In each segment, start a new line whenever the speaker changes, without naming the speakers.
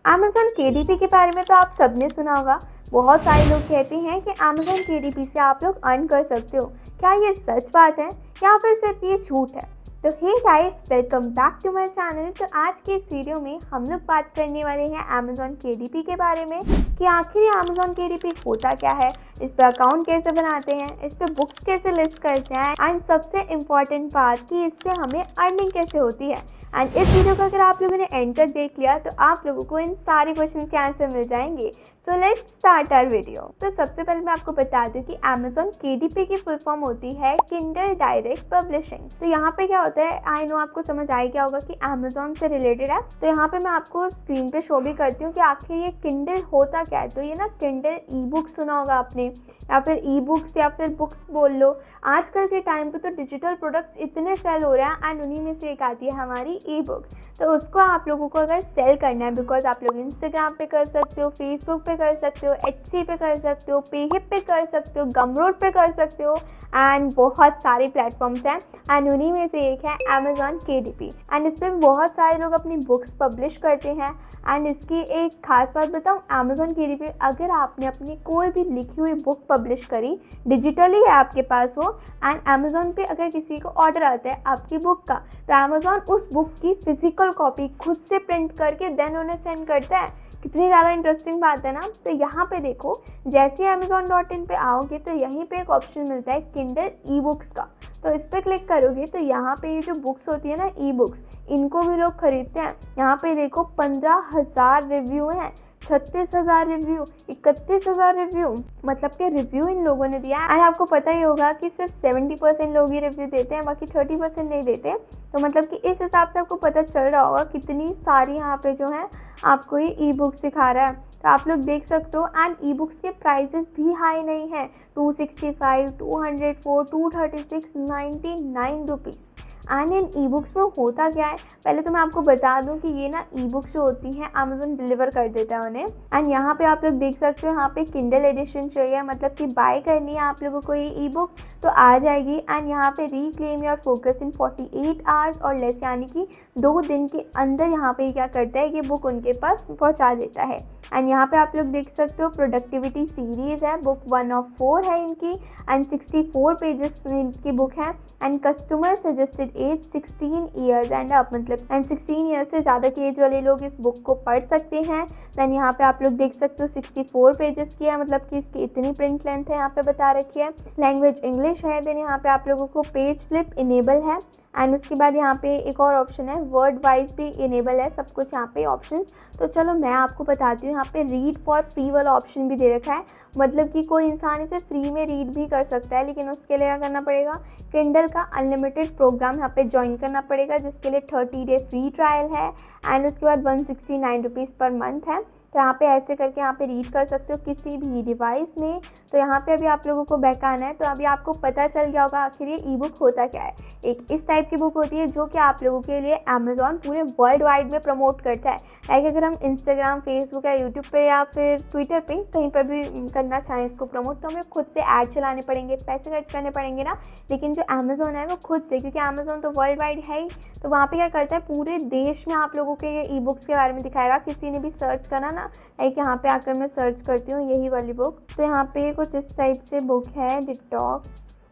Amazon KDP के बारे में तो आप सबने सुना होगा। बहुत सारे लोग कहते हैं कि अमेज़न केडीपी से आप लोग अर्न कर सकते हो। क्या ये सच बात है या फिर सिर्फ ये झूठ है? तो hey guys, welcome back to my channel. तो आज के इस वीडियो में हम लोग बात करने वाले हैं अमेज़न केडीपी के बारे में कि आखिर ये अमेज़न केडीपी होता क्या है, इस पर अकाउंट कैसे बनाते हैं, इस पर बुक्स कैसे लिस्ट करते हैं एंड सबसे इम्पॉर्टेंट बात कि इससे हमें अर्निंग कैसे होती है। एंड इस वीडियो को अगर आप लोगों ने एंड तक देख लिया तो आप लोगों को इन सारे क्वेश्चंस के आंसर मिल जाएंगे। So let's start our video. तो सबसे पहले मैं आपको बता दूं कि अमेज़न केडीपी की फुल फॉर्म होती है किंडल डायरेक्ट पब्लिशिंग। तो यहाँ पे क्या होता है, आई नो आपको समझ आ गया होगा कि अमेज़न से रिलेटेड है। तो यहाँ पे मैं आपको स्क्रीन पे शो भी करती हूँ कि आखिर ये किंडल होता क्या है। तो ये ना किंडल ई बुक सुना होगा आपने, या फिर ई बुक्स या फिर बुक्स बोल लो। आजकल के टाइम पे तो डिजिटल प्रोडक्ट्स इतने सेल हो रहे हैं एंड उन्हीं में से एक आती है हमारी ई बुक। तो उसको आप लोगों को अगर सेल करना है, बिकॉज आप लोग इंस्टाग्राम पे कर सकते हो, फेसबुक पे कर सकते हो, एटसी पे कर सकते हो, पेहिप पे कर सकते हो, गमरोड पे कर सकते हो एंड बहुत सारे प्लेटफॉर्म्स हैं एंड उन्हीं में से एक है अमेज़न केडीपी। एंड इस पर बहुत सारे लोग अपनी बुक्स पब्लिश करते हैं। एंड इसकी एक खास बात बताऊँ, अमेज़न केडीपी अगर आपने अपनी कोई भी लिखी हुई बुक पब्लिश करी, डिजिटली है आपके पास वो, एंड अमेज़न पे अगर किसी को ऑर्डर आता है आपकी बुक का, तो अमेज़न उस बुक की फिजिकल कॉपी खुद से प्रिंट करके देन उन्हें सेंड करता है। कितनी ज़्यादा इंटरेस्टिंग बात है ना। तो यहाँ पे देखो, जैसे amazon.in पे आओगे तो यहीं पे एक ऑप्शन मिलता है किंडल ई बुक्स का। तो इस पर क्लिक करोगे तो यहाँ पे ये जो बुक्स होती है ना, ई बुक्स, इनको भी लोग खरीदते हैं। यहाँ पे देखो 15,000 रिव्यू हैं, 36,000 रिव्यू, 31,000 रिव्यू, मतलब कि रिव्यू इन लोगों ने दिया है। एंड आपको पता ही होगा कि सिर्फ 70% लोग ही रिव्यू देते हैं, बाकी 30% नहीं देते। तो मतलब कि इस हिसाब से आपको पता चल रहा होगा कितनी सारी यहाँ पे जो है आपको ये ई बुक सिखा रहा है। तो आप लोग देख सकते हो। एंड ई बुक्स के प्राइसेस भी हाई नहीं है, 265, 204, 236, 99 rupees. And in e books में होता क्या है, पहले तो मैं आपको बता दूं कि ये ना ई बुक्स जो होती हैं अमेज़न डिलीवर कर देता है उन्हें। एंड यहाँ पे आप लोग देख सकते हो, यहाँ पे किंडल एडिशन चाहिए, मतलब कि बाय करनी है आप लोगों को ये ई बुक तो आ जाएगी। एंड यहाँ पे reclaim your focus in 48 hours और लेस, यानी कि 2 दिन के अंदर यहाँ पे क्या करता है, ये बुक उनके पास पहुँचा देता है। एंड यहाँ पे आप लोग देख सकते हो प्रोडक्टिविटी सीरीज़ है, बुक 1 of 4 है इनकी एंड 64 पेजेस इनकी बुक है। And customer suggested age 16 years and up, मतलब एंड 16 ईयर्स से ज़्यादा की एज वाले लोग इस बुक को पढ़ सकते हैं। देन यहाँ पे आप लोग देख सकते हो 64 पेजेस की है, मतलब कि इसकी इतनी प्रिंट लेंथ है यहाँ पे बता रखी है। लैंग्वेज इंग्लिश है। देन यहाँ पे आप लोगों को पेज फ्लिप इनेबल है। एंड उसके बाद यहाँ पे एक और ऑप्शन है, वर्ड वाइज भी इनेबल है, सब कुछ यहाँ पे ऑप्शंस। तो चलो मैं आपको बताती हूँ, यहाँ पे रीड फॉर फ्री वाला ऑप्शन भी दे रखा है, मतलब कि कोई इंसान इसे फ्री में रीड भी कर सकता है। लेकिन उसके लिए क्या करना पड़ेगा, किंडल का अनलिमिटेड प्रोग्राम यहाँ पे ज्वाइन करना पड़ेगा, जिसके लिए 30 डे फ्री ट्रायल है एंड उसके बाद 169 रुपीज़ पर मंथ है। तो यहाँ पे ऐसे करके यहाँ पे रीड कर सकते हो किसी भी डिवाइस में। तो यहाँ पे अभी आप लोगों को बैक आना है। तो अभी आपको पता चल गया होगा आखिर ये ई बुक होता क्या है। एक इस टाइप की बुक होती है जो कि आप लोगों के लिए अमेज़न पूरे वर्ल्ड वाइड में प्रमोट करता है। लाइक अगर हम इंस्टाग्राम, फेसबुक या यूट्यूब पे या फिर ट्विटर पे कहीं पर भी करना चाहें इसको प्रमोट, तो हमें खुद से ऐड चलाने पड़ेंगे, पैसे खर्च करने पड़ेंगे ना। लेकिन जो अमेज़न है वो खुद से, क्योंकि अमेज़न तो वर्ल्ड वाइड है ही, तो वहाँ पे क्या करता है, पूरे देश में आप लोगों के ये ई बुक्स के बारे में दिखाएगा। किसी ने भी सर्च करा ना, लाइक यहाँ पे आकर मैं सर्च करती हूँ यही वाली बुक, तो यहाँ पे कुछ इस टाइप से बुक है, डिटॉक्स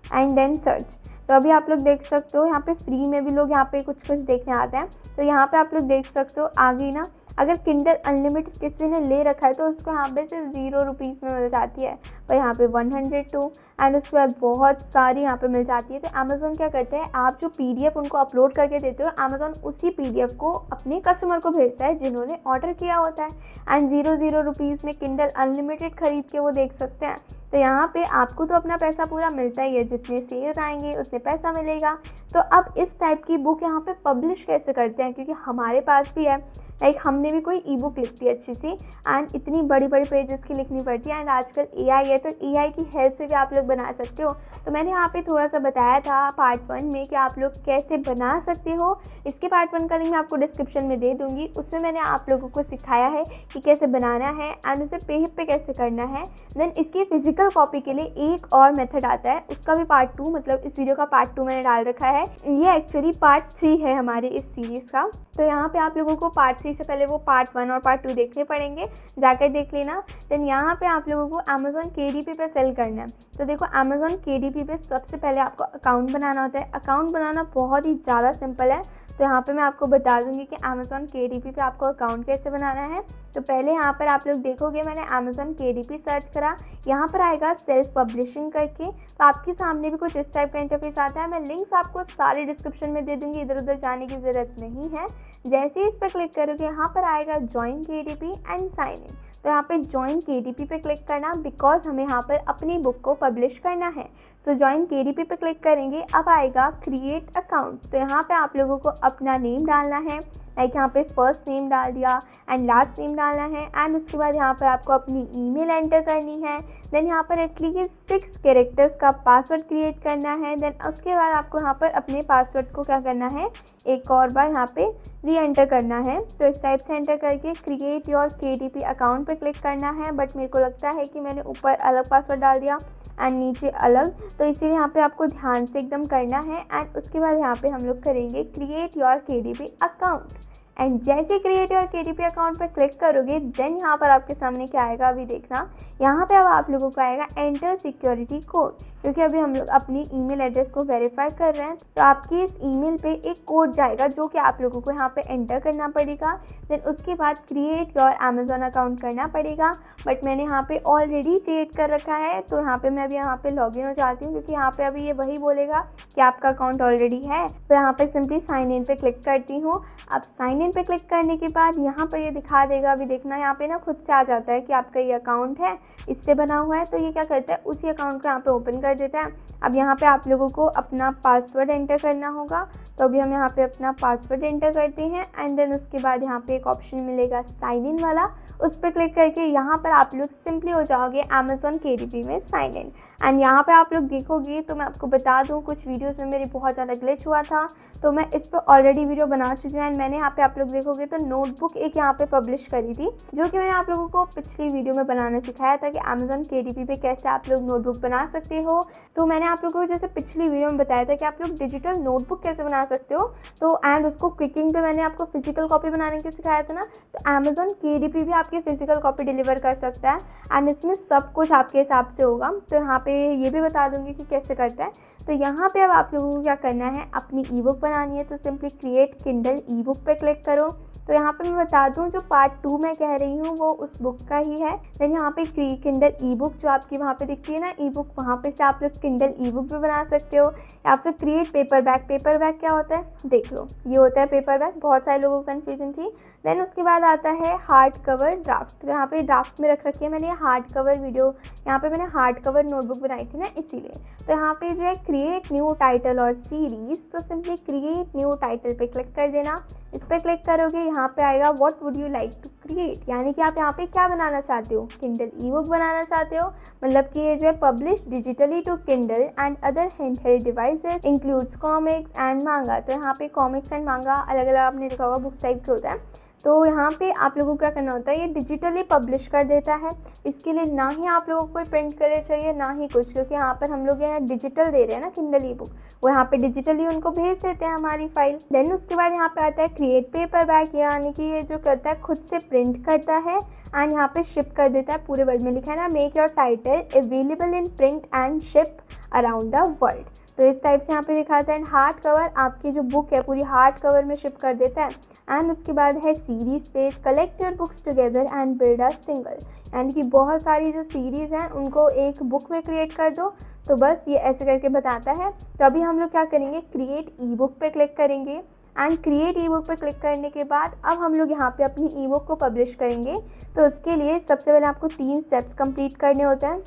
एंड देन सर्च। तो अभी आप लोग देख सकते हो यहाँ पे फ्री में भी लोग यहाँ पे कुछ देखने आते हैं। तो यहाँ पे आप लोग देख सकते हो आगे ना, अगर किंडल अनलिमिटेड किसी ने ले रखा है तो उसको यहाँ पे सिर्फ 0 रुपीज़ में मिल जाती है, पर यहाँ पे 102 एंड उसके बाद बहुत सारी यहाँ पे मिल जाती है। तो अमेज़न क्या करते हैं, आप जो PDF उनको अपलोड करके देते हो, अमेज़न उसी PDF को अपने कस्टमर को भेजता है जिन्होंने ऑर्डर किया होता है एंड 0 रुपीज़ में किंडल अनलिमिटेड खरीद के वो देख सकते हैं। तो यहाँ पे आपको तो अपना पैसा पूरा मिलता ही है, जितने सेल्स आएंगे उतने पैसा मिलेगा। तो अब इस टाइप की बुक यहाँ पे पब्लिश कैसे करते हैं, क्योंकि हमारे पास भी है, लाइक हमने भी कोई ई बुक लिखती है अच्छी सी एंड इतनी बड़ी बड़ी पेजेस की लिखनी पड़ती है। एंड आजकल AI है, तो AI की हेल्प से भी आप लोग बना सकते हो। तो मैंने यहाँ पे थोड़ा सा बताया था पार्ट 1 में कि आप लोग कैसे बना सकते हो। इसके पार्ट 1 का लिंक मैं आपको डिस्क्रिप्शन में दे दूँगी। उसमें मैंने आप लोगों को सिखाया है कि कैसे बनाना है एंड उसे पेहिप पे कैसे करना है। देन इसकी फिजिकल कॉपी के लिए एक और मेथड आता है, उसका भी पार्ट 2, मतलब इस वीडियो का पार्ट 2 मैंने डाल रखा है। ये एक्चुअली पार्ट 3 है हमारे इस सीरीज़ का। तो यहाँ पे आप लोगों को पार्ट 3 एंट्री से पहले वो पार्ट 1 और पार्ट 2 देखने पड़ेंगे, जाकर देख लेना। देन यहाँ पे आप लोगों को अमेज़न KDP पे सेल करना है। तो देखो अमेज़न KDP पे सबसे पहले आपको अकाउंट बनाना होता है। अकाउंट बनाना बहुत ही ज़्यादा सिंपल है, तो यहाँ पे मैं आपको बता दूंगी कि अमेज़न KDP पे आपको अकाउंट कैसे बनाना है। तो पहले यहाँ पर आप लोग देखोगे मैंने अमेज़न KDP सर्च करा, यहाँ पर आएगा सेल्फ पब्लिशिंग करके, तो आपके सामने भी कुछ इस टाइप का इंटरफेस आता है। मैं लिंक्स आपको सारे डिस्क्रिप्शन में दे दूंगी, इधर उधर जाने की ज़रूरत नहीं है। जैसे ही इस पर क्लिक करोगे यहाँ पर आएगा join KDP and sign in. तो यहाँ पे ज्वाइन KDP पे क्लिक करना, बिकॉज हमें यहाँ पर अपनी बुक को पब्लिश करना है। सो ज्वाइन KDP पे क्लिक करेंगे, अब आएगा क्रिएट अकाउंट। तो यहाँ पे आप लोगों को अपना नेम डालना है, लाइक यहाँ पे फर्स्ट नेम डाल दिया एंड लास्ट नेम डालना है। एंड उसके बाद यहाँ पर आपको अपनी ईमेल एंटर करनी है। देन यहाँ पर एटलीस्ट 6 कैरेक्टर्स का पासवर्ड क्रिएट करना है। देन उसके बाद आपको यहाँ पर अपने पासवर्ड को क्या करना है, एक और बार यहाँ पे री एंटर करना है। तो इस टाइप से एंटर करके क्रिएट योर KDP अकाउंट पे क्लिक करना है। बट मेरे को लगता है कि मैंने ऊपर अलग पासवर्ड डाल दिया एंड नीचे अलग, तो इसीलिए यहाँ पे आपको ध्यान से एकदम करना है। एंड उसके बाद यहाँ पे हम लोग करेंगे create your KDP account. And जैसे क्रिएट योर KDP अकाउंट पे क्लिक करोगे, देन यहाँ पर आपके सामने क्या आएगा अभी देखना। यहाँ पे अब आप लोगों को आएगा एंटर सिक्योरिटी कोड, क्योंकि अभी हम लोग अपनी ईमेल एड्रेस को वेरीफाई कर रहे हैं। तो आपकी इस ईमेल पे एक कोड जाएगा जो कि आप लोगों को यहाँ पे एंटर करना पड़ेगा। देन उसके बाद क्रिएट योर अमेज़न अकाउंट करना पड़ेगा। बट मैंने यहाँ पे ऑलरेडी क्रिएट कर रखा है, तो यहाँ पे मैं अभी यहाँ पे लॉगिन हो जाती हूँ, क्योंकि यहाँ पे अभी ये वही बोलेगा कि आपका अकाउंट ऑलरेडी है। तो यहाँ पे सिंपली साइन इन पे क्लिक करती हूँ। अब साइन इन पे क्लिक करने के बाद यहाँ पर ये दिखा देगा, अभी देखना यहाँ पे ना खुद से आ जाता है कि आपका ये अकाउंट है, इससे बना हुआ है। तो ये क्या करता है, उसी अकाउंट को यहाँ पे ओपन कर देता है। अब यहाँ पे आप लोगों को अपना पासवर्ड एंटर करना होगा। तो अभी हम यहाँ पे अपना पासवर्ड एंटर करते हैं एंड देन उसके बाद यहाँ पे एक ऑप्शन मिलेगा साइन इन वाला, उस पर क्लिक करके यहाँ पर आप लोग सिंपली हो जाओगे अमेज़न KDP में साइन इन। एंड यहाँ पे आप लोग देखोगे तो मैं आपको बता दूँ, कुछ वीडियोज़ में मेरी बहुत ज़्यादा ग्लिच हुआ था, तो मैं इस पर ऑलरेडी वीडियो बना चुकी हूँ। एंड मैंने यहाँ पे आप लोग देखोगे तो नोटबुक एक यहाँ पे पब्लिश करी थी, जो कि मैंने आप लोगों को पिछली वीडियो में बनाना सिखाया था कि अमेज़न KDP पे कैसे आप लोग नोटबुक बना सकते हो। तो मैंने आप लोगों को जैसे पिछली वीडियो में बताया था कि आप लोग डिजिटल नोटबुक कैसे बना सकते हो, तो एंड उसको क्विकिंग पे मैंने आपको फिजिकल कॉपी बनाने के सिखाया था ना। तो अमेज़न KDP भी आपकी फिजिकल कॉपी डिलीवर कर सकता है एंड इसमें सब कुछ आपके हिसाब से होगा। तो यहाँ पे ये भी बता दूंगी कि कैसे करता है। तो यहाँ पे अब आप लोगों को क्या करना है, अपनी ई बुक बनानी है। तो सिंपली क्रिएट किंडल ई बुक पे क्लिक करो। तो यहाँ पे मैं बता दूँ, जो पार्ट 2 मैं कह रही हूँ वो उस बुक का ही है। देन यहाँ पे किंडल ई बुक जो आपकी वहाँ पे दिखती है ना ई बुक, वहाँ पे से आप लोग किंडल ई बुक भी बना सकते हो। या फिर create paper bag. Paper bag क्या होता है देख लो, ये होता है पेपर बैग, बहुत सारे लोगों को कन्फ्यूजन थी। देन उसके बाद आता है हार्ड कवर ड्राफ्ट। तो यहाँ पे ड्राफ्ट में रख रखी है मैंने हार्ड कवर वीडियो, यहाँ पे मैंने हार्ड कवर नोटबुक बनाई थी ना, इसीलिए। तो यहाँ पे जो है क्रिएट न्यू टाइटल और सीरीज, तो सिंपली क्रिएट न्यू टाइटल पे क्लिक कर देना। इस पर क्लिक करोगे, यहाँ पे आएगा what would you like to create, यानी कि आप यहाँ पे क्या बनाना चाहते हो, किंडल ई बुक बनाना चाहते हो। मतलब कि ये जो है publish digitally to Kindle and other handheld devices includes comics and manga. तो यहाँ पे कॉमिक्स एंड मांगा अलग अलग आपने देखा होगा बुक टाइप के होता है। तो यहाँ पे आप लोगों को क्या करना होता है, ये डिजिटली पब्लिश कर देता है। इसके लिए ना ही आप लोगों को कोई प्रिंट करे चाहिए ना ही कुछ, क्योंकि यहाँ पर हम लोग यहाँ डिजिटल दे रहे हैं ना किंडल ई बुक, वो यहाँ पे डिजिटली उनको भेज देते हैं हमारी फाइल। देन उसके बाद यहाँ पे आता है क्रिएट पेपर बैग, यानी कि ये जो करता है खुद से प्रिंट करता है एंड यहाँ पे शिप कर देता है। पूरे वर्ड में लिखा है ना, make your title available in print and ship around the world. तो इस टाइप से यहाँ पे लिखा था। एंड हार्ड कवर, आपकी जो बुक है पूरी हार्ड कवर में शिप कर देता है। एंड उसके बाद है series page, collect your books together and build a single, यानी कि बहुत सारी जो सीरीज़ हैं उनको एक बुक में क्रिएट कर दो। तो बस ये ऐसे करके बताता है। तो अभी हम लोग क्या करेंगे, क्रिएट ई बुक पे क्लिक करेंगे। एंड क्रिएट ई बुक पे क्लिक करने के बाद अब हम लोग यहाँ पे अपनी ई बुक को पब्लिश करेंगे। तो उसके लिए सबसे पहले आपको 3 स्टेप्स कंप्लीट करने होते हैं।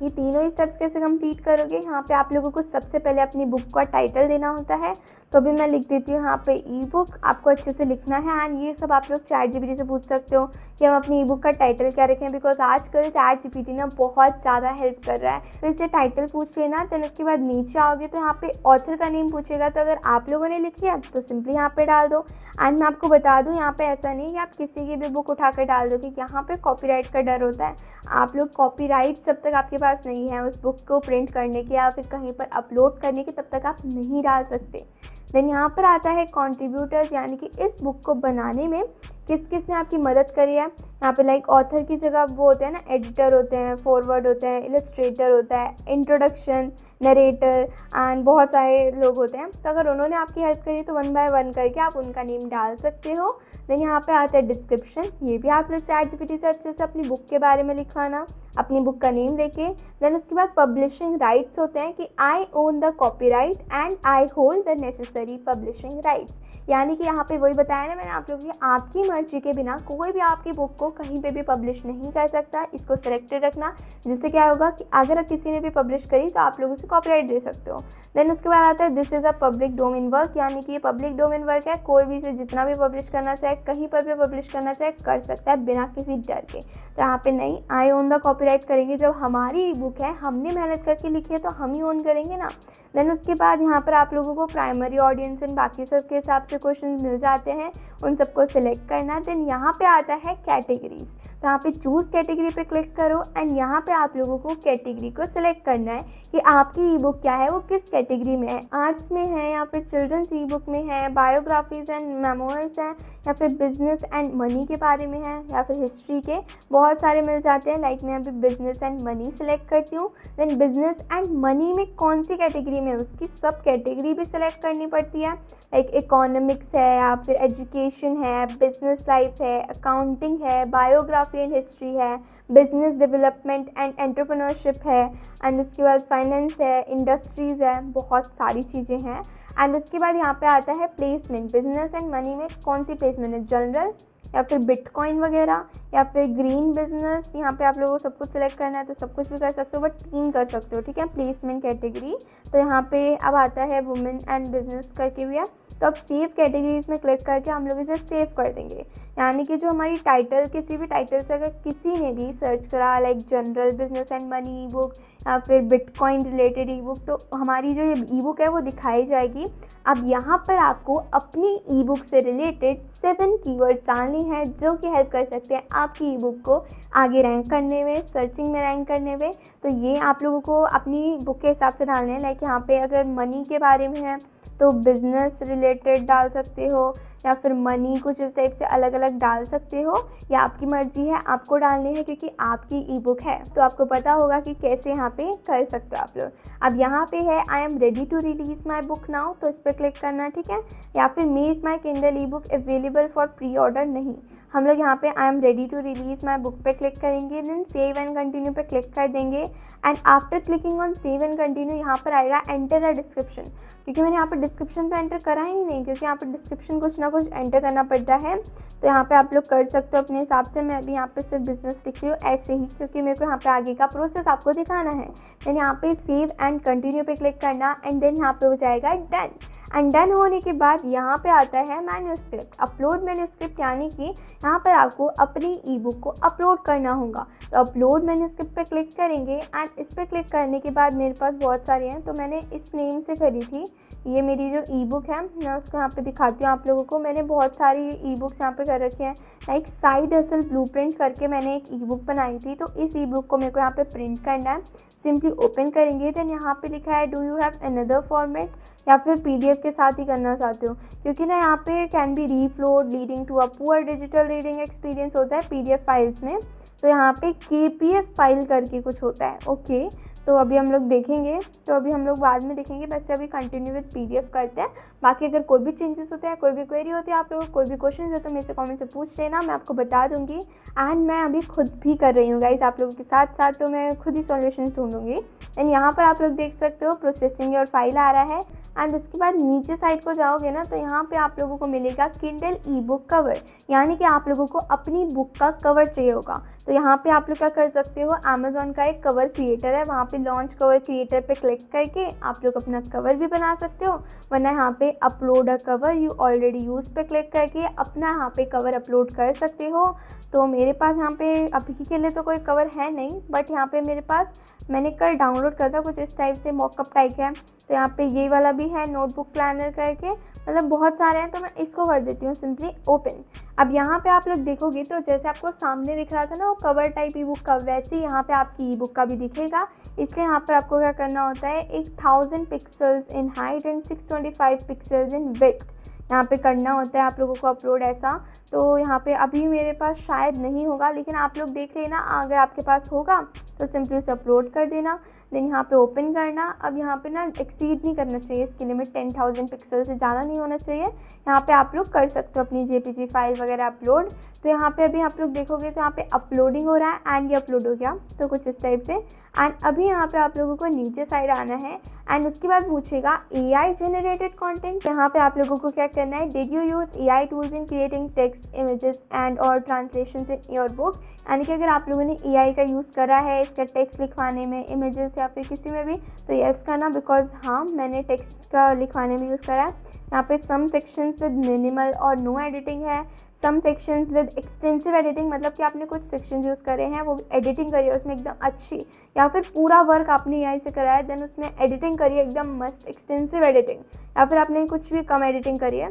ये तीनों ही स्टेप्स कैसे कंप्लीट करोगे, यहाँ पे आप लोगों को सबसे पहले अपनी बुक का टाइटल देना होता है। तो अभी मैं लिख देती हूँ यहाँ पे ई बुक, आपको अच्छे से लिखना है। एंड ये सब आप लोग चैट जीपीटी से पूछ सकते हो कि हम अपनी ई बुक का टाइटल क्या रखें, बिकॉज आजकल चैट जीपीटी ना बहुत ज़्यादा हेल्प कर रहा है। तो इसलिए टाइटल पूछ लेना। देन उसके बाद नीचे आओगे तो यहाँ पे ऑथर का नेम पूछेगा। तो अगर आप लोगों ने लिखी है तो सिंपली यहाँ पे डाल दो। एंड मैं आपको बता दूँ, यहाँ पे ऐसा नहीं कि आप किसी की भी बुक उठा कर डाल दो, क्योंकि यहाँ पे कॉपीराइट का डर होता है। आप लोग कॉपीराइट जब तक आपके पास नहीं है उस बुक को प्रिंट करने के या फिर कहीं पर अपलोड करने के, तब तक आप नहीं डाल सकते। देन यहाँ पर आता है कंट्रीब्यूटर्स, यानी कि इस बुक को बनाने में किस किस ने आपकी मदद करी है। यहाँ पे लाइक ऑथर की जगह वो होते हैं ना, एडिटर होते हैं, फॉरवर्ड होते हैं, इलस्ट्रेटर होता है, इंट्रोडक्शन, नरेटर एंड बहुत सारे लोग होते हैं। तो अगर उन्होंने आपकी हेल्प करी तो 1 बाय 1 करके आप उनका नेम डाल सकते हो। देन यहाँ पे आता है डिस्क्रिप्शन, ये भी आप लोग ChatGPT से अच्छे से अपनी बुक के बारे में लिखवाना, अपनी बुक का नेम देके। देन उसके बाद पब्लिशिंग राइट्स होते हैं कि I own the copyright and I hold the necessary publishing rights, यानी कि यहाँ पे वही बताया ना मैंने आप लोगों की, आपकी मर्जी के बिना कोई भी आपकी बुक को कहीं पे भी पब्लिश नहीं कर सकता। इसको सिलेक्टेड रखना, जिससे क्या होगा कि अगर किसी ने भी पब्लिश करी तो आप लोग उसे कॉपीराइट दे सकते हो। देन उसके बाद आता है this is a public domain work, यानी कि ये पब्लिक डोमेन वर्क है, कोई भी इसे जितना भी पब्लिश करना चाहे, कहीं पर भी पब्लिश करना चाहे कर सकता है बिना किसी डर के। तो यहाँ पे नहीं, आई ओन द कॉपीराइट करेंगे, जब हमारी बुक है, हमने मेहनत करके लिखी है तो हम ही ओन करेंगे ना। देन उसके बाद यहाँ पर आप लोगों को प्राइमरी ऑडियंस एंड बाकी सब के हिसाब से क्वेश्चन मिल जाते हैं, उन सबको सिलेक्ट करना। देन यहाँ पे आता है कैटेगरीज, तो यहाँ पे चूज़ कैटेगरी पे क्लिक करो एंड यहाँ पे आप लोगों को कैटेगरी को सिलेक्ट करना है कि आपकी ई बुक क्या है, वो किस कैटेगरी में है, आर्ट्स में है या फिर चिल्ड्रंस ई बुक में है, बायोग्राफीज एंड मेमोइर्स हैं, या फिर बिजनेस एंड मनी के बारे में है, या फिर हिस्ट्री के, बहुत सारे मिल जाते हैं। लाइक मैं अभी बिजनेस एंड मनी सिलेक्ट करती हूँ। देन बिजनेस एंड मनी में कौन सी कैटेगरी में, उसकी सब कैटेगरी भी सिलेक्ट करनी पड़ती है। लाइक इकोनॉमिक्स है, या फिर एजुकेशन है, बिजनेस लाइफ है, अकाउंटिंग है, बायोग्राफी एंड हिस्ट्री है, बिजनेस डेवलपमेंट एंड एंटरप्रेन्योरशिप है, एंड उसके बाद फाइनेंस है, इंडस्ट्रीज़ है, बहुत सारी चीज़ें हैं। एंड उसके बाद यहाँ पे आता है प्लेसमेंट, बिजनेस एंड मनी में कौन सी प्लेसमेंट है, जनरल या फिर बिटकॉइन वगैरह या फिर ग्रीन बिजनेस। यहाँ पे आप लोगों को सब कुछ सिलेक्ट करना है तो सब कुछ भी कर सकते हो, बट 3 कर सकते हो, ठीक है, प्लेसमेंट कैटेगरी। तो यहाँ पे अब आता है वुमेन एंड बिजनेस करके भी है, तो अब सेव कैटेगरीज में क्लिक करके हम लोग इसे सेव कर देंगे। यानी कि जो हमारी टाइटल, किसी भी टाइटल से अगर किसी ने भी सर्च करा like general business and money E book या फिर बिटकॉइन रिलेटेड ई बुक, तो हमारी जो ये ई बुक है वो दिखाई जाएगी। अब यहाँ पर आपको अपनी ई बुक से रिलेटेड 7 कीवर्ड्स डालनी है जो कि हेल्प कर सकते हैं आपकी ई बुक को आगे रैंक करने में, सर्चिंग में रैंक करने में। तो ये आप लोगों को अपनी बुक के हिसाब से डालने हैं। लाइक यहाँ पे अगर मनी के बारे में है तो बिजनेस रिलेटेड डाल सकते हो, या फिर मनी कुछ इस टाइप से अलग अलग डाल सकते हो, या आपकी मर्जी है, आपको डालने हैं क्योंकि आपकी ई बुक है तो आपको पता होगा कि कैसे यहाँ पे कर सकते हो आप लोग। अब यहाँ पे है I am ready to release my book now, तो इस पर क्लिक करना, ठीक है, या फिर make my Kindle ebook available for preorder, नहीं, हम लोग यहाँ पे I am ready to release my book पे क्लिक करेंगे। देन सेव एंड कंटिन्यू पे क्लिक कर देंगे and after clicking on save and continue यहाँ पर आएगा एंटर अ डिस्क्रिप्शन, क्योंकि मैंने यहाँ पर डिस्क्रिप्शन तो एंटर करा ही नहीं, क्योंकि यहाँ पर डिस्क्रिप्शन कुछ ना कुछ एंटर करना पड़ता है। तो यहाँ पे आप लोग कर सकते हो अपने हिसाब से। मैं अभी यहाँ पे सिर्फ बिजनेस लिख रही हूँ ऐसे ही, क्योंकि मेरे को यहाँ पे आगे का प्रोसेस आपको दिखाना है। देन यहाँ पे सेव एंड कंटिन्यू पे क्लिक करना एंड देन यहाँ पे हो जाएगा डन। एंड डन होने के बाद यहाँ पे आता है मैन्यूस्क्रिप्ट, अपलोड मैन्यूस्क्रिप्ट, यानी कि यहाँ पर आपको अपनी ई बुक को अपलोड करना होगा। तो अपलोड मैन्यूस्क्रिप्ट पे क्लिक करेंगे एंड इस पर क्लिक करने के बाद मेरे पास बहुत सारे हैं, तो मैंने इस नेम से करी थी। ये मेरी जो ई बुक है मैं उसको यहाँ पे दिखाती हूँ आप लोगों को। मैंने बहुत सारी ई बुक्स यहाँ पे कर रखी हैं। लाइक साइड हसल ब्लूप्रिंट करके मैंने एक ई बुक बनाई थी, तो इस ई बुक को मेरे को यहाँ पे प्रिंट करना है। सिंपली ओपन करेंगे, देन यहाँ पे लिखा है do you have another format, या फिर PDF के साथ ही करना चाहते हो, क्योंकि ना यहाँ पे can be reflowed leading to a poor digital reading experience होता है PDF फाइल्स में। तो यहाँ पे KPF फाइल करके कुछ होता है, ओके। तो अभी हम लोग देखेंगे, तो अभी हम लोग बाद में देखेंगे, वैसे अभी कंटिन्यू विद PDF करते हैं। बाकी अगर कोई भी चेंजेस होते हैं, कोई भी क्वेरी होती है, आप लोगों को कोई भी क्वेश्चन है तो मेरे से कमेंट से पूछ लेना, मैं आपको बता दूंगी। एंड मैं अभी खुद भी कर रही हूँ गाइज आप लोगों के साथ साथ, तो मैं खुद ही सॉल्यूशंस ढूंढूंगी। एंड यहाँ पर आप लोग देख सकते हो प्रोसेसिंग और फाइल आ रहा है। एंड उसके बाद नीचे साइड को जाओगे ना, तो यहाँ पे आप लोगों को मिलेगा किंडल ई बुक कवर, यानी कि आप लोगों को अपनी बुक का कवर चाहिए होगा। तो यहाँ पे आप लोग क्या कर सकते हो, अमेजोन का एक कवर क्रिएटर है, वहाँ पे लॉन्च कवर क्रिएटर पे क्लिक करके आप लोग अपना कवर भी बना सकते हो, वरना यहाँ पे upload a cover you already use use पे क्लिक करके अपना यहाँ पे कवर अपलोड कर सकते हो। तो मेरे पास यहाँ पे अभी के लिए तो कोई कवर है नहीं, बट यहाँ पे मेरे पास मैंने कल डाउनलोड करा था, कुछ इस टाइप से मॉकअप टाइप है। तो यहाँ पे ये वाला भी है नोटबुक प्लानर करके, मतलब बहुत सारे हैं। तो मैं इसको कर देती हूँ सिंपली ओपन। अब यहाँ पे आप लोग देखोगे तो जैसे आपको सामने दिख रहा था ना वो कवर टाइप ई बुक का, वैसे ही यहाँ पे आपकी ई बुक का भी दिखेगा। इसलिए यहाँ पर आपको क्या करना होता है, 1000 pixels in height and 625 pixels in width यहाँ पे करना होता है आप लोगों को अपलोड ऐसा। तो यहाँ पे अभी मेरे पास शायद नहीं होगा, लेकिन आप लोग देख लेना, अगर आपके पास होगा तो सिंपली उसे अपलोड कर देना, देन यहाँ पे ओपन करना। अब यहाँ पे ना एक्सीड नहीं करना चाहिए इसकी लिमिट, 10,000 पिक्सल से ज़्यादा नहीं होना चाहिए। यहाँ पे आप लोग कर सकते हो अपनी JPG फाइल वगैरह अपलोड। तो यहाँ पे अभी आप लोग देखोगे तो यहाँ पे अपलोडिंग हो रहा है एंड ये अपलोड हो गया, तो कुछ इस टाइप से। एंड अभी यहाँ पे आप लोगों को नीचे साइड आना है एंड उसके बाद पूछेगा AI जनरेटेड कंटेंट। यहाँ पे आप लोगों को क्या करना है, did you use AI tools in creating text, images and और ट्रांसलेशंस इन योर बुक। यानी कि अगर आप लोगों ने AI का यूज़ करा है इसका टेक्स्ट लिखवाने में, इमेजेस या फिर किसी में भी, तो यस करना, बिकॉज हाँ मैंने टेक्स्ट का लिखवाने में यूज़ करा है। यहाँ पे सम सेक्शंस विद मिनिमल और नो एडिटिंग है, सम सेक्शंस विद एक्सटेंसिव एडिटिंग, मतलब कि आपने कुछ सेक्शंस यूज़ करे हैं वो एडिटिंग करी है उसमें एकदम अच्छी, या फिर पूरा वर्क आपने AI से करा है देन उसमें एडिटिंग करी है एकदम मस्त एक्सटेंसिव एडिटिंग, या फिर आपने कुछ भी कम एडिटिंग करी है।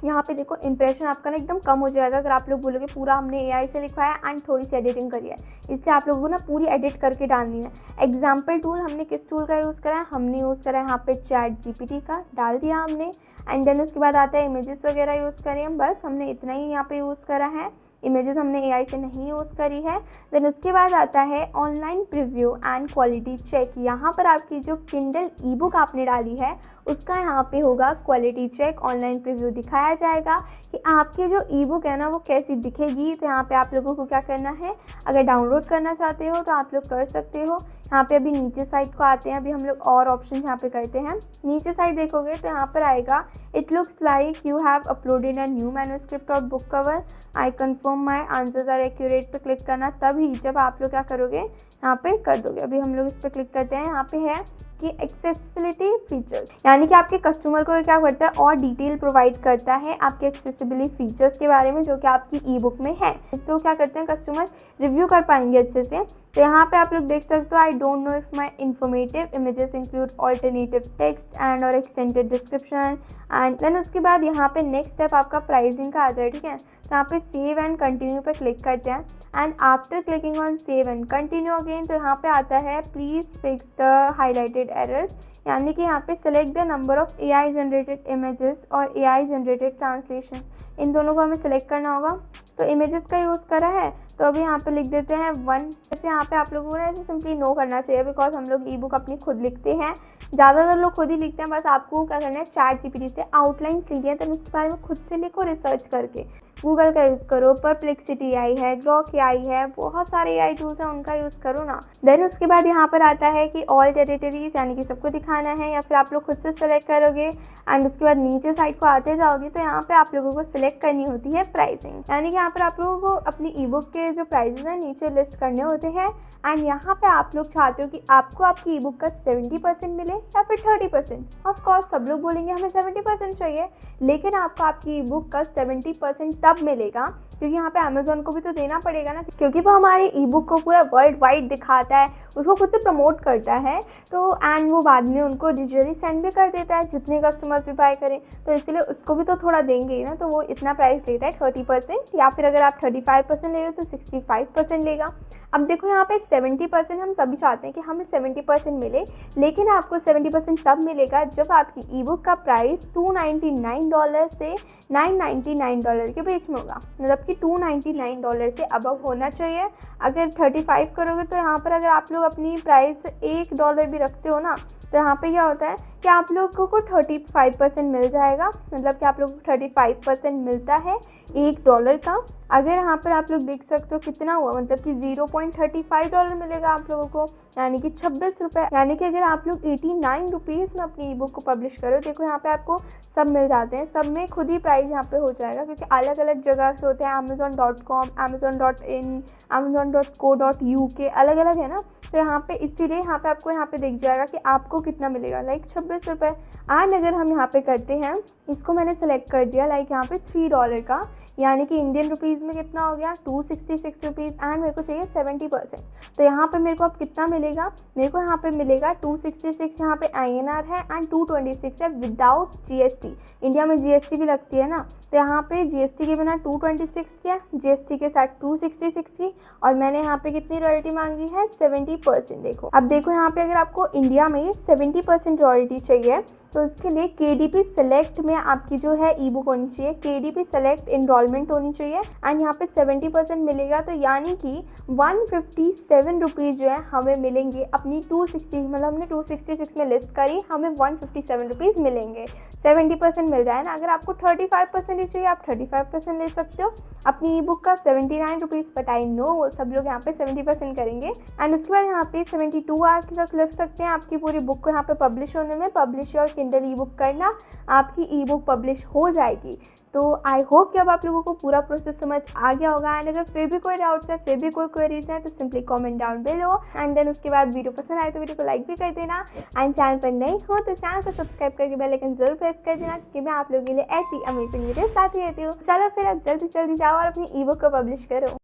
यहाँ पे देखो इंप्रेशन आपका ना एकदम कम हो जाएगा अगर आप लोग बोलोगे पूरा हमने AI से लिखवाया एंड थोड़ी सी एडिटिंग करी है, इसलिए आप लोगों को ना पूरी एडिट करके डालनी है। एग्जाम्पल टूल हमने किस टूल का यूज़ करा है, हमने यूज़ करा है यहाँ पे ChatGPT का डाल दिया हमने। एंड देन उसके बाद आता है इमेजेस वगैरह यूज़ करें हम, बस हमने इतना ही यहाँ पे यूज़ करा है, इमेजेस हमने AI से नहीं यूज़ करी है। देन उसके बाद आता है online preview and quality check. यहाँ पर आपकी जो किंडल ई बुक आपने डाली है उसका यहाँ पे होगा क्वालिटी चेक, ऑनलाइन प्रीव्यू दिखाया जाएगा कि आपकी जो ई बुक है ना वो कैसी दिखेगी। तो यहाँ पे आप लोगों को क्या करना है, अगर डाउनलोड करना चाहते हो तो आप लोग कर सकते हो। यहाँ पे अभी नीचे साइड को आते हैं, अभी हम लोग और ऑप्शन यहाँ पे करते हैं। नीचे साइड देखोगे तो यहाँ पर आएगा it looks like you have uploaded a new manuscript और book cover, I confirm my answers are accurate पे क्लिक करना, तभी जब आप लोग क्या करोगे यहाँ पे कर दोगे। अभी हम लोग इस पर क्लिक करते हैं, यहाँ पे है कि एक्सेसिबिलिटी फीचर्स, यानी कि आपके कस्टमर को क्या करता है और डिटेल प्रोवाइड करता है आपके एक्सेसिबिलिटी फीचर्स के बारे में जो कि आपकी ई बुक में है। तो क्या करते हैं कस्टमर रिव्यू कर पाएंगे अच्छे से। तो यहाँ पे आप लोग देख सकते हो, I don't know if my informative images include alternative text and और एक्सटेंडेड डिस्क्रिप्शन। एंड देन उसके बाद यहाँ पे नेक्स्ट स्टेप आपका प्राइसिंग का आता है, ठीक है। तो यहाँ पे सेव एंड कंटिन्यू पे क्लिक करते हैं and after clicking on save and continue again तो यहाँ पे आता है please fix the highlighted errors, यानी कि यहाँ पे select the number of AI generated images और AI जनरेटेड ट्रांसलेशंस, इन दोनों को हमें सिलेक्ट करना होगा। तो इमेजेस का यूज़ करा है तो अभी यहाँ पे लिख देते हैं 1। जैसे यहाँ पे आप लोगों को ना ऐसे सिंपली नो करना चाहिए, बिकॉज हम लोग ई बुक अपनी खुद लिखते हैं, ज़्यादातर लोग खुद ही लिखते हैं। बस आपको क्या करना है, ChatGPT से आउटलाइन लिखी है तो उसके बारे में खुद से लिखो, रिसर्च करके। गूगल का यूज़ करो, परप्लेक्सिटी AI है, ग्रॉक AI है, बहुत सारे AI टूल्स हैं उनका यूज़ करो ना। देन उसके बाद यहाँ पर आता है कि ऑल टेरिटरीज, यानी कि सबको दिखाना है या फिर आप लोग खुद से सिलेक्ट करोगे। एंड उसके बाद नीचे साइड को आते जाओगे तो यहाँ पे आप लोगों को सिलेक्ट करनी होती है प्राइसिंग, यानी कि यहाँ पर आप लोगों को अपनी ई बुक के जो प्राइजेस हैं नीचे लिस्ट करने होते हैं। एंड यहाँ पे आप लोग चाहते हो कि आपको आपकी ई बुक का 70% मिले या फिर 30%। ऑफकोर्स सब लोग बोलेंगे हमें 70% चाहिए, लेकिन आपको आपकी ई बुक का 70% तब मिलेगा क्योंकि यहाँ पे अमेजोन को भी तो देना पड़ेगा ना, क्योंकि वो हमारे ई बुक को पूरा वर्ल्ड वाइड दिखाता है, उसको खुद से प्रमोट करता है। तो एंड वो बाद में उनको डिजिटली सेंड भी कर देता है जितने कस्टमर्स भी बाय करें, तो इसलिए उसको भी तो थोड़ा देंगे ही ना। तो वो इतना प्राइस लेता है 30%, या फिर अगर आप 35% ले रहे हो तो 65% लेगा। अब देखो यहाँ पे 70% हम सभी चाहते हैं कि हमें 70% मिले, लेकिन आपको 70% तब मिलेगा जब आपकी ई बुक का प्राइस $299 से $999 के बीच में होगा, मतलब कि $299 से अबव होना चाहिए। अगर 35 करोगे तो यहाँ पर अगर आप लोग अपनी प्राइस $1 भी रखते हो ना, तो यहाँ पे क्या होता है कि आप लोगों को 35% मिल जाएगा, मतलब कि आप लोगों को 35% मिलता है $1 का। अगर यहाँ पर आप लोग देख सकते हो कितना हुआ, मतलब कि $0.35 मिलेगा आप लोगों को, यानी कि 26 रुपये। यानी कि अगर आप लोग 89 रुपीज़ में अपनी ई बुक को पब्लिश करो, देखो यहाँ पे आपको सब मिल जाते हैं, सब में खुद ही प्राइस यहाँ पे हो जाएगा, क्योंकि अलग अलग जगह से होते हैं, amazon.com, amazon.in, amazon.co.uk, अलग अलग है ना। तो यहाँ पे इसीलिए यहाँ पे आपको यहाँ पे दिख जाएगा कि आपको कितना मिलेगा, लाइक 26 रुपये। एंड अगर हम यहाँ पे करते हैं, इसको मैंने सेलेक्ट कर दिया लाइक यहाँ पे $3 का, यानी कि इंडियन रुपीज़ में कितना हो गया, 266 रुपीज़। एंड मेरे को चाहिए 70%, तो यहाँ पे मेरे को अब कितना मिलेगा, मेरे को यहाँ पे मिलेगा 266, यहाँ पे INR है, एंड 226 है विदाउट GST। इंडिया में GST भी लगती है ना, तो यहाँ पे GST के बिना 226 किया, GST के साथ 266 की, और मैंने यहाँ पे कितनी रॉयल्टी मांगी है, 70%। देखो अब देखो यहाँ पे अगर आपको इंडिया में 70% रॉयल्टी चाहिए, तो इसके लिए KDP सेलेक्ट में आपकी जो है ई बुक होनी चाहिए, KDP सेलेक्ट इनरोलमेंट होनी चाहिए, एंड यहाँ पे 70% मिलेगा, तो यानी कि 157 रुपीज़ जो है हमें मिलेंगे अपनी 260, मतलब हमने 266 में लिस्ट करी, हमें 157 रुपीज़ मिलेंगे। 70% मिल रहा है ना। अगर आपको 35% ही चाहिए, आप 35% ले सकते हो अपनी ई बुक का, 79 रुपीज़, बट आई नो सब लोग यहाँ पे 70% करेंगे। एंड उसके बाद यहाँ पे 72 आवर्स तक लग सकते हैं आपकी पूरी बुक को यहाँ पे पब्लिश होने में। पब्लिश और किंडल ई बुक करना, आपकी ई बुक पब्लिश हो जाएगी। तो आई होप कि अब आप लोगों को पूरा प्रोसेस समझ आ गया होगा। एंड अगर फिर भी कोई डाउट्स है, फिर भी कोई क्वेरीज है, तो simply comment down below. And then उसके बाद वीडियो पसंद आए तो वीडियो को लाइक भी कर देना, एंड चैनल पर नए हो तो चैनल को सब्सक्राइब करके बेल आइकन जरूर प्रेस कर देना, क्योंकि मैं आप लोगों के लिए ऐसी अमेजिंग वीडियोस लाती रहती हूँ। चलो फिर अब जल्दी जल्दी जाओ और अपनी ई बुक को पब्लिश करो।